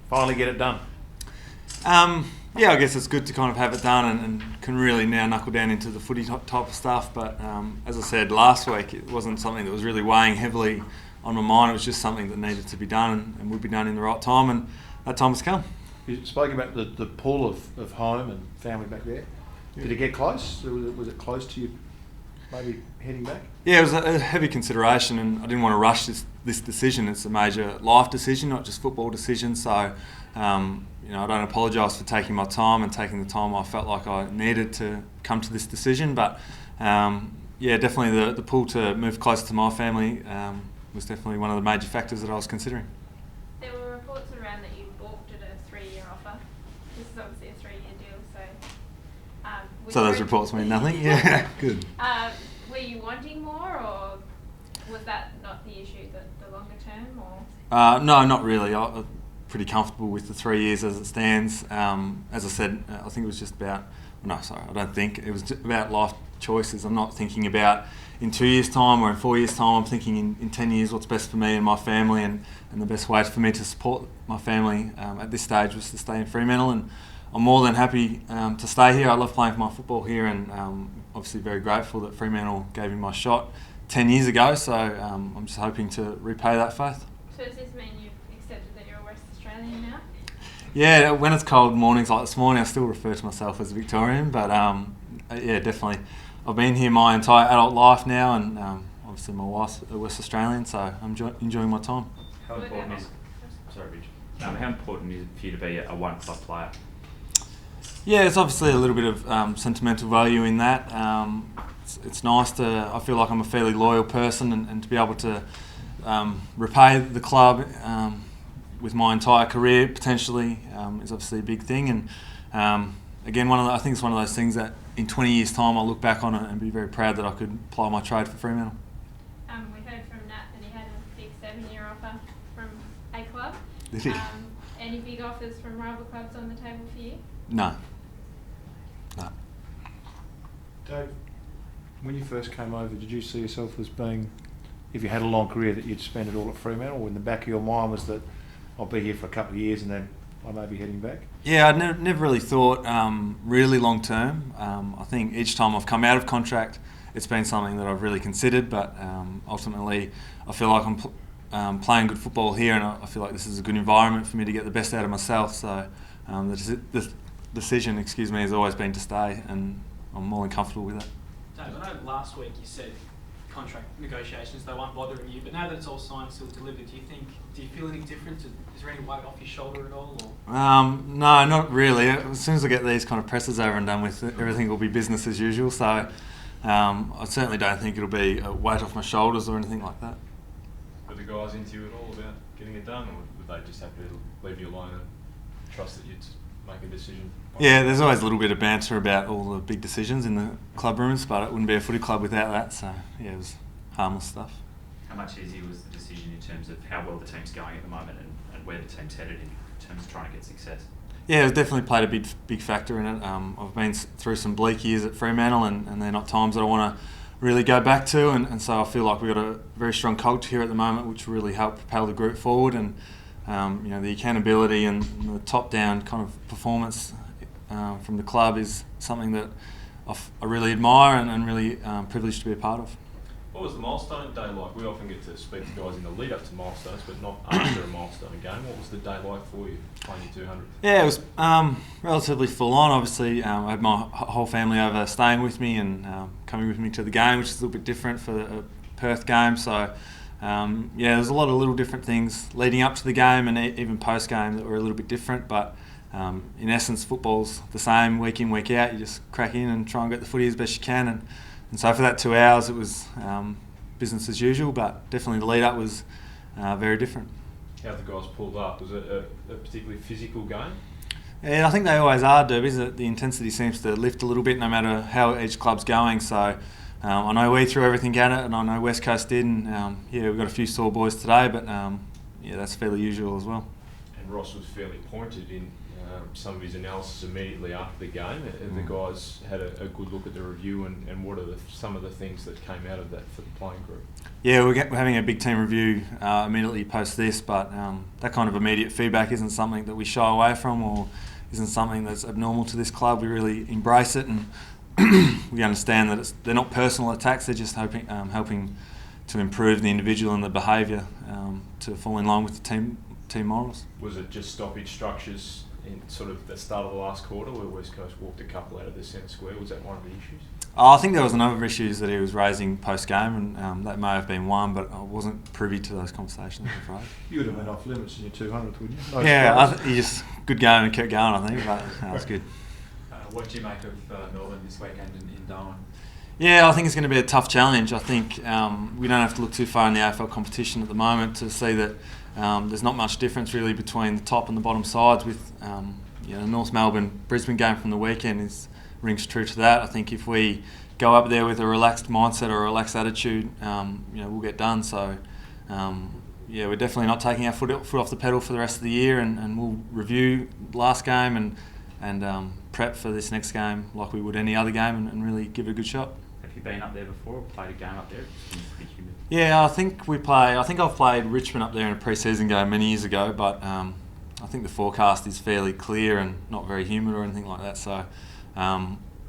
finally get it done? Yeah, I guess it's good to kind of have it done and can really now knuckle down into the footy type of stuff. But as I said last week, it wasn't something that was really weighing heavily on my mind. It was just something that needed to be done and would be done in the right time, and that time has come. You spoke about the pull of home and family back there. Did it get close? Was it close to you maybe heading back? Yeah, it was a heavy consideration, and I didn't want to rush this decision. It's a major life decision, not just football decision. So, I don't apologise for taking my time and taking the time I felt like I needed to come to this decision. But definitely the pull to move closer to my family was definitely one of the major factors that I was considering. There were reports around that you balked at a 3-year offer. This is obviously a 3-year deal, so... So those reports mean nothing? Yeah, good. Were you wanting more, or was that not the issue, the longer term? Or No, not really. I'm pretty comfortable with the 3 years as it stands. As I said, I think it was just about... No, sorry, I don't think. It was just about life choices. I'm not thinking about in 2 years' time or in 4 years' time. I'm thinking in 10 years what's best for me and my family, and the best way for me to support my family at this stage was to stay in Fremantle, and I'm more than happy to stay here. I love playing for my football here, and obviously very grateful that Fremantle gave me my shot 10 years ago, so I'm just hoping to repay that faith. So does this mean you've accepted that you're a West Australian now? Yeah, when it's cold mornings like this morning, I still refer to myself as a Victorian, but yeah, definitely. I've been here my entire adult life now, and obviously my wife's a West Australian, so I'm enjoying my time. How important is how important is it for you to be a one-club player? Yeah, it's obviously a little bit of sentimental value in that. It's nice to... I feel like I'm a fairly loyal person, and to be able to repay the club with my entire career potentially is obviously a big thing. And again, I think it's one of those things that in 20 years' time I'll look back on it and be very proud that I could ply my trade for Fremantle. We heard from Nat that he had a big 7-year offer from a club. Did he? Any big offers from rival clubs on the table for you? No. Dave, when you first came over, did you see yourself as being, if you had a long career, that you'd spend it all at Fremantle, or in the back of your mind was that I'll be here for a couple of years and then I may be heading back? Yeah, I never really thought really long term. I think each time I've come out of contract, it's been something that I've really considered, but ultimately I feel like I'm playing good football here, and I feel like this is a good environment for me to get the best out of myself. So the decision, has always been to stay, and I'm more than comfortable with it. Dave, I know last week you said contract negotiations, they weren't bothering you, but now that it's all signed, still delivered, do you feel any different? Is there any weight off your shoulder at all? Or? No, not really. As soon as I get these kind of presses over and done with, everything will be business as usual. So I certainly don't think it'll be a weight off my shoulders or anything like that. Were the guys into you at all about getting it done, or would they just have to leave you alone and trust that you'd make a decision? Yeah, there's always a little bit of banter about all the big decisions in the club rooms, but it wouldn't be a footy club without that, so yeah, it was harmless stuff. How much easier was the decision in terms of how well the team's going at the moment and where the team's headed in terms of trying to get success? Yeah, it's definitely played a big factor in it. I've been through some bleak years at Fremantle, and they're not times that I want to really go back to, and so I feel like we've got a very strong culture here at the moment, which will really help propel the group forward, and the accountability and the top-down kind of performance from the club is something that I really admire and really privileged to be a part of. What was the milestone day like? We often get to speak to guys in the lead up to milestones, but not after a milestone game. What was the day like for you, playing your 200? Yeah, it was relatively full on. Obviously, I had my whole family over staying with me and coming with me to the game, which is a little bit different for a Perth game. So, there's a lot of little different things leading up to the game and even post-game that were a little bit different. But in essence, football's the same week in, week out. You just crack in and try and get the footy as best you can. And so for that 2 hours, it was business as usual, but definitely the lead-up was very different. How the guys pulled up? Was it a particularly physical game? Yeah, I think they always are, derbies. The intensity seems to lift a little bit no matter how each club's going. So I know we threw everything at it, and I know West Coast did. And we've got a few sore boys today, but that's fairly usual as well. And Ross was fairly pointed in some of his analysis immediately after the game. Have the guys had a good look at the review, and what are some of the things that came out of that for the playing group? Yeah, we're having a big team review immediately post this, but that kind of immediate feedback isn't something that we shy away from or isn't something that's abnormal to this club. We really embrace it, and we understand that they're not personal attacks, they're just helping to improve the individual and the behaviour to fall in line with the team morals. Was it just stoppage structures in sort of the start of the last quarter where West Coast walked a couple out of the centre square? Was that one of the issues? I think there was a number of issues that he was raising post-game, and that may have been one, but I wasn't privy to those conversations, I'm afraid. You would have been off limits in your 200th, wouldn't you? No Yeah, surprise. he just good game and kept going, I think, but that was good. What do you make of Melbourne this weekend in Darwin? Yeah, I think it's going to be a tough challenge. I think we don't have to look too far in the AFL competition at the moment to see that there's not much difference really between the top and the bottom sides. With North Melbourne Brisbane game from the weekend rings true to that. I think if we go up there with a relaxed mindset or a relaxed attitude, we'll get done. So we're definitely not taking our foot off the pedal for the rest of the year, and we'll review last game and prep for this next game like we would any other game, and really give it a good shot. Have you been up there before or played a game up there? It seems pretty humid. Yeah, I think I've played Richmond up there in a pre-season game many years ago, but I think the forecast is fairly clear and not very humid or anything like that. So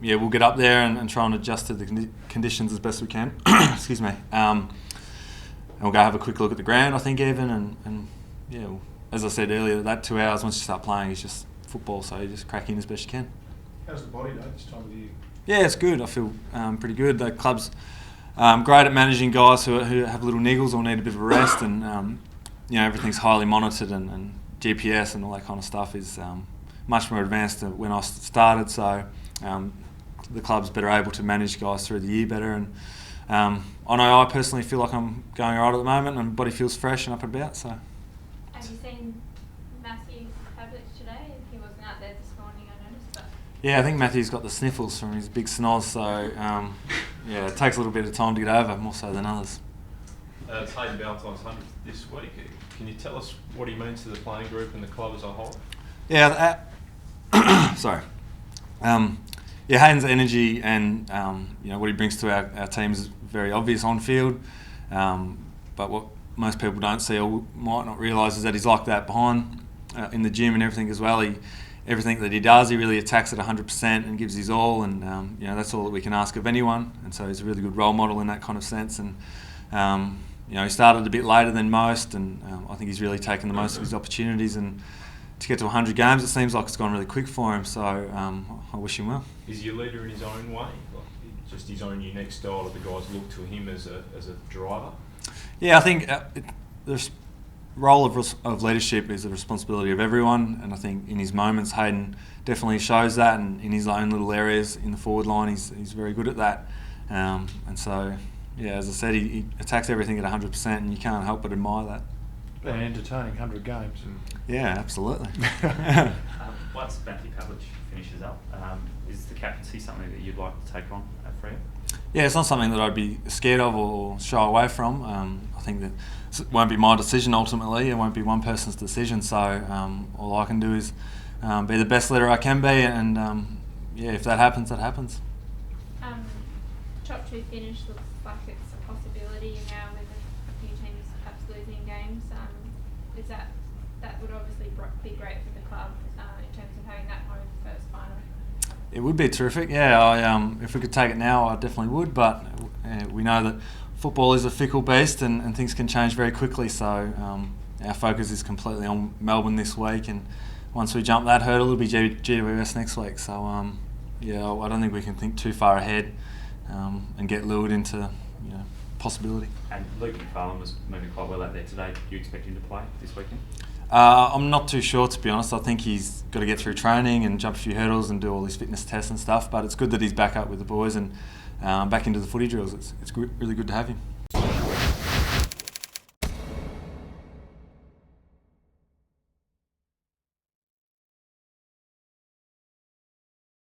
we'll get up there and try and adjust to the conditions as best we can. Excuse me. And we'll go have a quick look at the ground, I think, even, and as I said earlier, that 2 hours once you start playing is just football, so you just crack in as best you can. How's the body, though, this time of the year? Yeah, it's good. I feel pretty good. The club's great at managing guys who have little niggles or need a bit of a rest, and everything's highly monitored, and GPS and all that kind of stuff is much more advanced than when I started. So the club's better able to manage guys through the year better, and I know I personally feel like I'm going alright at the moment, and body feels fresh and up and about. So. Have you seen Matthew's tablets today? He wasn't out there this morning, I noticed. But Yeah, I think Matthew's got the sniffles from his big snoz, so it takes a little bit of time to get over, more so than others. It's Hayden Ballantyne's 100th this week. Can you tell us what he means to the playing group and the club as a whole? Yeah, sorry. Hayden's energy and what he brings to our team is very obvious on field, but what most people don't see or might not realise is that he's like that behind in the gym and everything as well. Everything that he does, he really attacks at 100% and gives his all, and that's all that we can ask of anyone. And so he's a really good role model in that kind of sense. And he started a bit later than most, and I think he's really taken the most of his opportunities. And to get to 100 games, it seems like it's gone really quick for him. So I wish him well. Is he a leader in his own way, like just his own unique style that the guys look to him as a driver? Yeah, I think the role of leadership is the responsibility of everyone, and I think in his moments Hayden definitely shows that, and in his own little areas in the forward line he's very good at that, and so as I said, he attacks everything at 100%, and you can't help but admire that. And entertaining 100 games. Yeah, absolutely. Once Matthew Pavlich finishes up, is the captaincy something that you'd like to take on at Freo? Yeah, it's not something that I'd be scared of or shy away from. I think that it won't be my decision ultimately. It won't be one person's decision. So all I can do is be the best leader I can be, and if that happens, that happens. Top 2 finish looks like it's a possibility now with a few teams perhaps losing games. Is that would obviously be great for the club in terms of having that home first final? It would be terrific, yeah. If we could take it now, I definitely would, but we know that football is a fickle beast and things can change very quickly, so our focus is completely on Melbourne this week, and once we jump that hurdle, it'll be GWS next week, so I don't think we can think too far ahead and get lured into possibility. And Luke McFarlane was moving quite well out there today. Do you expect him to play this weekend? I'm not too sure, to be honest. I think he's got to get through training and jump a few hurdles and do all his fitness tests and stuff, but it's good that he's back up with the boys and back into the footy drills. It's really good to have him.